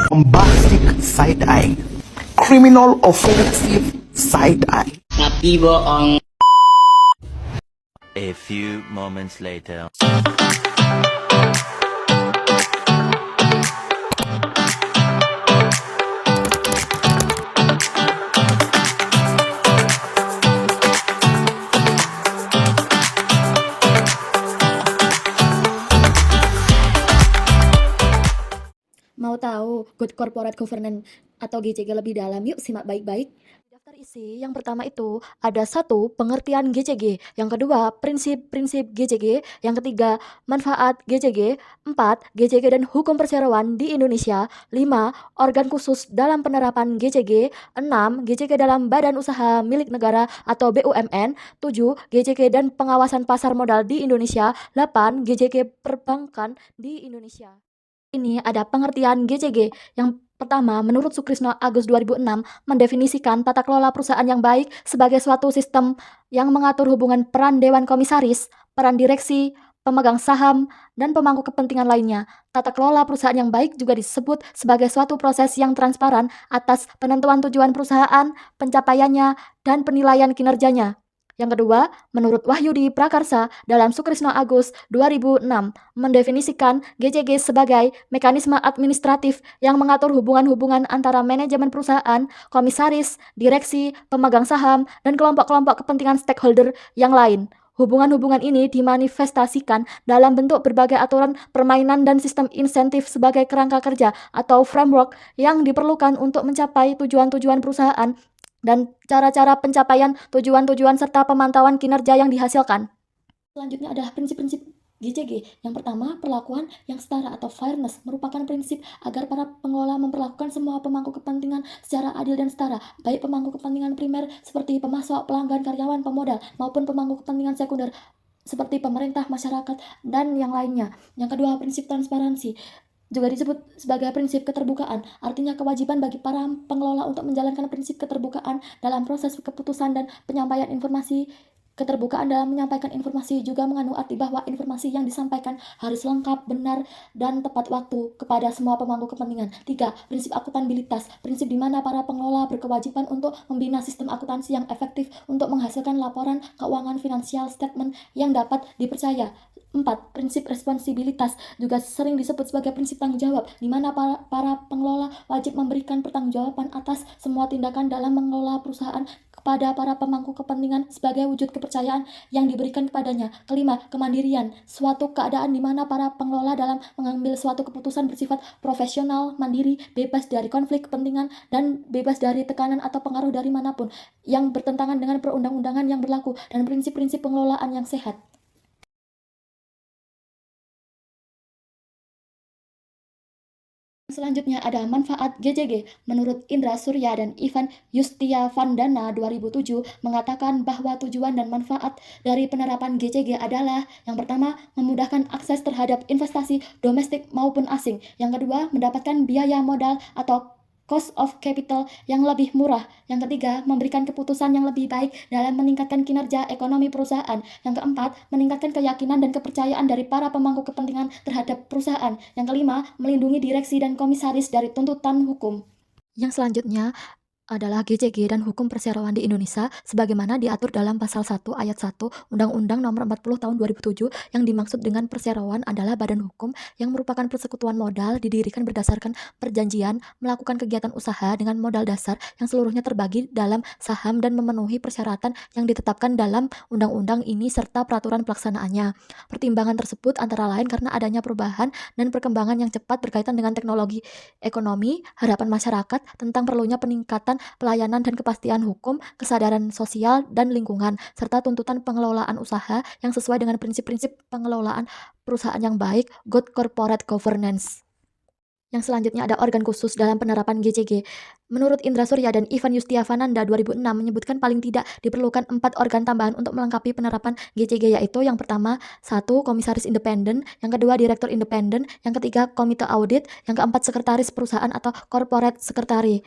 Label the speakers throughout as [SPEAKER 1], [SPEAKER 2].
[SPEAKER 1] Bombastic side eye, criminal offensive side eye.
[SPEAKER 2] Tapi bohong.
[SPEAKER 3] A few moments later.
[SPEAKER 4] Mau tahu Good Corporate Governance atau GCG lebih dalam? Yuk simak baik-baik. Daftar isi yang pertama itu ada 1. Pengertian GCG, yang kedua prinsip-prinsip GCG, yang ketiga manfaat GCG, 4. GCG dan hukum perseroan di Indonesia, 5. Organ khusus dalam penerapan GCG, 6. GCG dalam badan usaha milik negara atau BUMN, 7. GCG dan pengawasan pasar modal di Indonesia, 8. GCG perbankan di Indonesia. Ini ada pengertian GCG. Yang pertama, menurut Sukrisno Agus 2006, mendefinisikan tata kelola perusahaan yang baik sebagai suatu sistem yang mengatur hubungan peran dewan komisaris, peran direksi, pemegang saham, dan pemangku kepentingan lainnya. Tata kelola perusahaan yang baik juga disebut sebagai suatu proses yang transparan atas penentuan tujuan perusahaan, pencapaiannya, dan penilaian kinerjanya. Yang kedua, menurut Wahyudi Prakarsa dalam Sukrisno Agus 2006, mendefinisikan GCG sebagai mekanisme administratif yang mengatur hubungan-hubungan antara manajemen perusahaan, komisaris, direksi, pemegang saham, dan kelompok-kelompok kepentingan stakeholder yang lain. Hubungan-hubungan ini dimanifestasikan dalam bentuk berbagai aturan permainan dan sistem insentif sebagai kerangka kerja atau framework yang diperlukan untuk mencapai tujuan-tujuan perusahaan dan cara-cara pencapaian tujuan-tujuan serta pemantauan kinerja yang dihasilkan. Selanjutnya adalah prinsip-prinsip GCG. Yang pertama, perlakuan yang setara atau fairness merupakan prinsip agar para pengelola memperlakukan semua pemangku kepentingan secara adil dan setara, baik pemangku kepentingan primer seperti pemasok, pelanggan, karyawan, pemodal, maupun pemangku kepentingan sekunder seperti pemerintah, masyarakat, dan yang lainnya. Yang kedua, prinsip transparansi juga disebut sebagai prinsip keterbukaan, artinya kewajiban bagi para pengelola untuk menjalankan prinsip keterbukaan dalam proses keputusan dan penyampaian informasi. Keterbukaan dalam menyampaikan informasi juga mengandung arti bahwa informasi yang disampaikan harus lengkap, benar, dan tepat waktu kepada semua pemangku kepentingan. 3. Prinsip akuntabilitas, prinsip di mana para pengelola berkewajiban untuk membina sistem akuntansi yang efektif untuk menghasilkan laporan keuangan finansial statement yang dapat dipercaya. 4. Prinsip responsibilitas juga sering disebut sebagai prinsip tanggung jawab, di mana para pengelola wajib memberikan pertanggungjawaban atas semua tindakan dalam mengelola perusahaan kepada para pemangku kepentingan sebagai wujud kepercayaan yang diberikan kepadanya. Kelima, kemandirian, suatu keadaan di mana para pengelola dalam mengambil suatu keputusan bersifat profesional, mandiri, bebas dari konflik kepentingan, dan bebas dari tekanan atau pengaruh dari manapun yang bertentangan dengan perundang-undangan yang berlaku dan prinsip-prinsip pengelolaan yang sehat. Selanjutnya ada manfaat GCG. Menurut Indra Surya dan Ivan Yustiavandana 2007 mengatakan bahwa tujuan dan manfaat dari penerapan GCG adalah yang pertama, memudahkan akses terhadap investasi domestik maupun asing. Yang kedua, mendapatkan biaya modal atau cost of capital yang lebih murah. Yang ketiga, memberikan keputusan yang lebih baik dalam meningkatkan kinerja ekonomi perusahaan. Yang keempat, meningkatkan keyakinan dan kepercayaan dari para pemangku kepentingan terhadap perusahaan. Yang kelima, melindungi direksi dan komisaris dari tuntutan hukum. Yang selanjutnya adalah GCG dan hukum perseroan di Indonesia sebagaimana diatur dalam pasal 1 ayat 1 Undang-Undang Nomor 40 Tahun 2007. Yang dimaksud dengan perseroan adalah badan hukum yang merupakan persekutuan modal didirikan berdasarkan perjanjian melakukan kegiatan usaha dengan modal dasar yang seluruhnya terbagi dalam saham dan memenuhi persyaratan yang ditetapkan dalam undang-undang ini serta peraturan pelaksanaannya. Pertimbangan tersebut antara lain karena adanya perubahan dan perkembangan yang cepat berkaitan dengan teknologi ekonomi, harapan masyarakat tentang perlunya peningkatan pelayanan dan kepastian hukum, kesadaran sosial dan lingkungan, serta tuntutan pengelolaan usaha yang sesuai dengan prinsip-prinsip pengelolaan perusahaan yang baik, good corporate governance. Yang selanjutnya ada organ khusus dalam penerapan GCG. Menurut Indra Surya dan Ivan Yustiavananda 2006 menyebutkan paling tidak diperlukan 4 organ tambahan untuk melengkapi penerapan GCG, yaitu yang pertama, 1. Komisaris independen, yang kedua direktur independen, yang ketiga komite audit, yang keempat sekretaris perusahaan atau corporate secretary.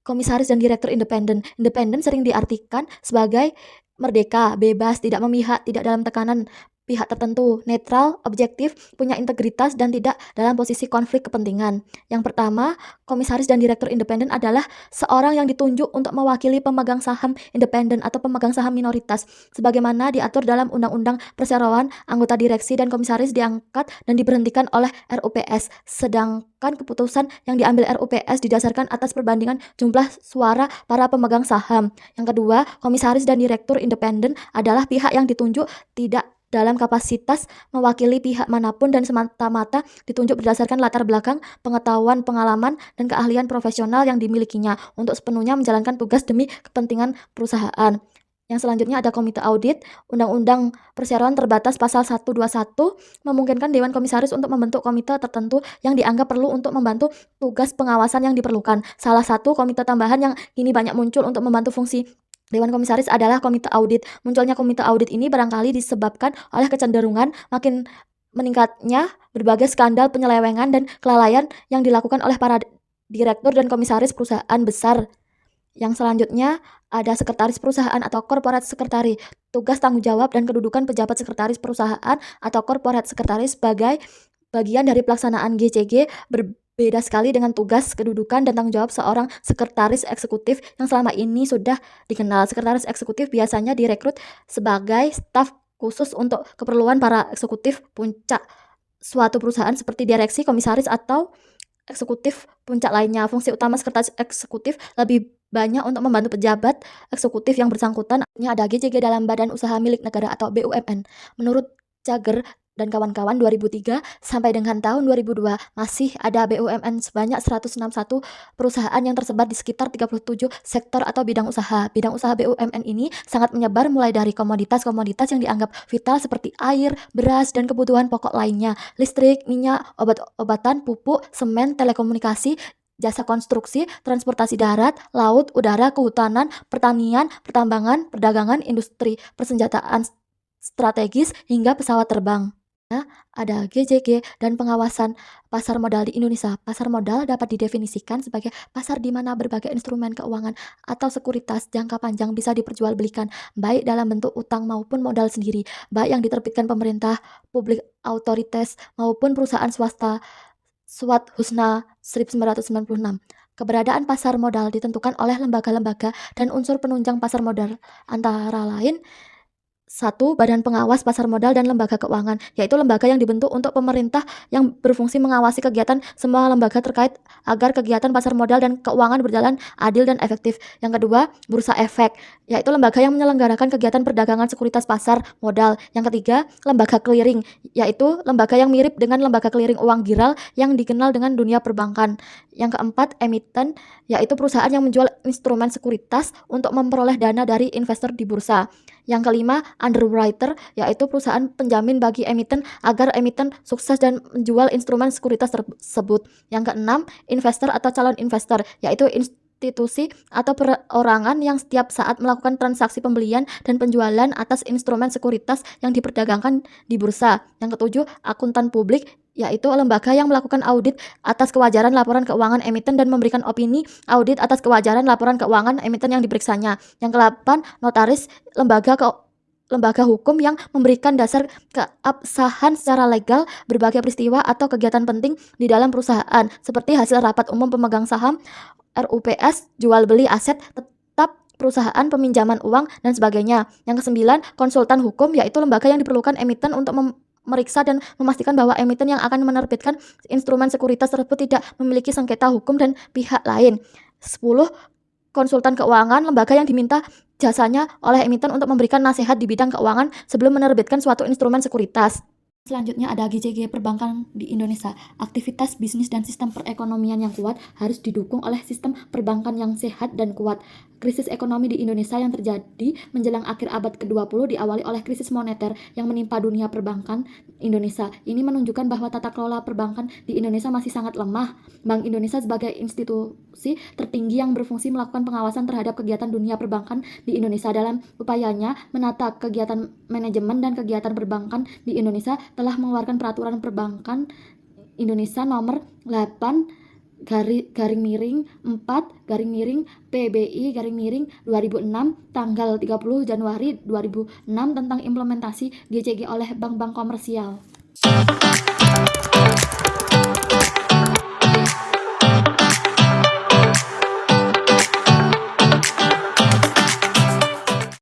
[SPEAKER 4] Komisaris dan direktur independen. Independen sering diartikan sebagai merdeka, bebas, tidak memihak, tidak dalam tekanan pihak tertentu, netral, objektif, punya integritas, dan tidak dalam posisi konflik kepentingan. Yang pertama, komisaris dan direktur independen adalah seorang yang ditunjuk untuk mewakili pemegang saham independen atau pemegang saham minoritas. Sebagaimana diatur dalam Undang-Undang Perseroan, anggota direksi dan komisaris diangkat dan diberhentikan oleh RUPS. Sedangkan keputusan yang diambil RUPS didasarkan atas perbandingan jumlah suara para pemegang saham. Yang kedua, komisaris dan direktur independen adalah pihak yang ditunjuk tidak dalam kapasitas mewakili pihak manapun dan semata-mata ditunjuk berdasarkan latar belakang, pengetahuan, pengalaman, dan keahlian profesional yang dimilikinya untuk sepenuhnya menjalankan tugas demi kepentingan perusahaan. Yang selanjutnya ada komite audit. Undang-Undang Perseroan terbatas pasal 121 memungkinkan Dewan Komisaris untuk membentuk komite tertentu yang dianggap perlu untuk membantu tugas pengawasan yang diperlukan. Salah satu komite tambahan yang kini banyak muncul untuk membantu fungsi Dewan Komisaris adalah komite audit. Munculnya komite audit ini barangkali disebabkan oleh kecenderungan makin meningkatnya berbagai skandal penyelewengan dan kelalaian yang dilakukan oleh para direktur dan komisaris perusahaan besar. Yang selanjutnya ada sekretaris perusahaan atau corporate secretary. Tugas, tanggung jawab, dan kedudukan pejabat sekretaris perusahaan atau corporate secretary sebagai bagian dari pelaksanaan GCG berbeda sekali dengan tugas, kedudukan, dan tanggung jawab seorang sekretaris eksekutif yang selama ini sudah dikenal. Sekretaris eksekutif biasanya direkrut sebagai staf khusus untuk keperluan para eksekutif puncak suatu perusahaan seperti direksi, komisaris, atau eksekutif puncak lainnya. Fungsi utama sekretaris eksekutif lebih banyak untuk membantu pejabat eksekutif yang bersangkutan. Ini ada GCG dalam badan usaha milik negara atau BUMN. Menurut Cager dan kawan-kawan 2003 sampai dengan tahun 2002 masih ada BUMN sebanyak 161 perusahaan yang tersebar di sekitar 37 sektor atau bidang usaha. Bidang usaha BUMN ini sangat menyebar mulai dari komoditas-komoditas yang dianggap vital seperti air, beras, dan kebutuhan pokok lainnya, listrik, minyak, obat-obatan, pupuk, semen, telekomunikasi, jasa konstruksi, transportasi darat, laut, udara, kehutanan, pertanian, pertambangan, perdagangan, industri, persenjataan strategis, hingga pesawat terbang. Ada GCG dan pengawasan pasar modal di Indonesia. Pasar modal dapat didefinisikan sebagai pasar di mana berbagai instrumen keuangan atau sekuritas jangka panjang bisa diperjualbelikan, baik dalam bentuk utang maupun modal sendiri, baik yang diterbitkan pemerintah, publik authorities, maupun perusahaan swasta. Suat Husna 1996. Keberadaan pasar modal ditentukan oleh lembaga-lembaga dan unsur penunjang pasar modal, antara lain 1. Badan Pengawas Pasar Modal dan Lembaga Keuangan, yaitu lembaga yang dibentuk untuk pemerintah yang berfungsi mengawasi kegiatan semua lembaga terkait agar kegiatan pasar modal dan keuangan berjalan adil dan efektif. Yang kedua, Bursa Efek, yaitu lembaga yang menyelenggarakan kegiatan perdagangan sekuritas pasar modal. Yang ketiga, lembaga clearing, yaitu lembaga yang mirip dengan lembaga clearing uang giral yang dikenal dengan dunia perbankan. Yang keempat, emiten, yaitu perusahaan yang menjual instrumen sekuritas untuk memperoleh dana dari investor di bursa. Yang kelima, underwriter, yaitu perusahaan penjamin bagi emiten agar emiten sukses dan menjual instrumen sekuritas tersebut. Yang keenam, investor atau calon investor, yaitu institusi atau perorangan yang setiap saat melakukan transaksi pembelian dan penjualan atas instrumen sekuritas yang diperdagangkan di bursa. Yang ketujuh, akuntan publik, yaitu lembaga yang melakukan audit atas kewajaran laporan keuangan emiten dan memberikan opini audit atas kewajaran laporan keuangan emiten yang diperiksanya. Yang kedelapan, notaris, lembaga hukum yang memberikan dasar keabsahan secara legal berbagai peristiwa atau kegiatan penting di dalam perusahaan, seperti hasil rapat umum pemegang saham, RUPS, jual beli aset tetap perusahaan, peminjaman uang, dan sebagainya. Yang kesembilan, konsultan hukum, yaitu lembaga yang diperlukan emiten untuk meriksa dan memastikan bahwa emiten yang akan menerbitkan instrumen sekuritas tersebut tidak memiliki sengketa hukum dan pihak lain. 10. Konsultan keuangan, lembaga yang diminta jasanya oleh emiten untuk memberikan nasihat di bidang keuangan sebelum menerbitkan suatu instrumen sekuritas. Selanjutnya ada GCG perbankan di Indonesia. Aktivitas bisnis dan sistem perekonomian yang kuat harus didukung oleh sistem perbankan yang sehat dan kuat. Krisis ekonomi di Indonesia yang terjadi menjelang akhir abad ke-20 diawali oleh krisis moneter yang menimpa dunia perbankan Indonesia. Ini menunjukkan bahwa tata kelola perbankan di Indonesia masih sangat lemah. Bank Indonesia sebagai institusi tertinggi yang berfungsi melakukan pengawasan terhadap kegiatan dunia perbankan di Indonesia dalam upayanya menata kegiatan manajemen dan kegiatan perbankan di Indonesia telah mengeluarkan peraturan perbankan Indonesia nomor 8 garing miring 4 garing miring PBI garing miring 2006 tanggal 30 Januari 2006 tentang implementasi GCG oleh bank-bank komersial.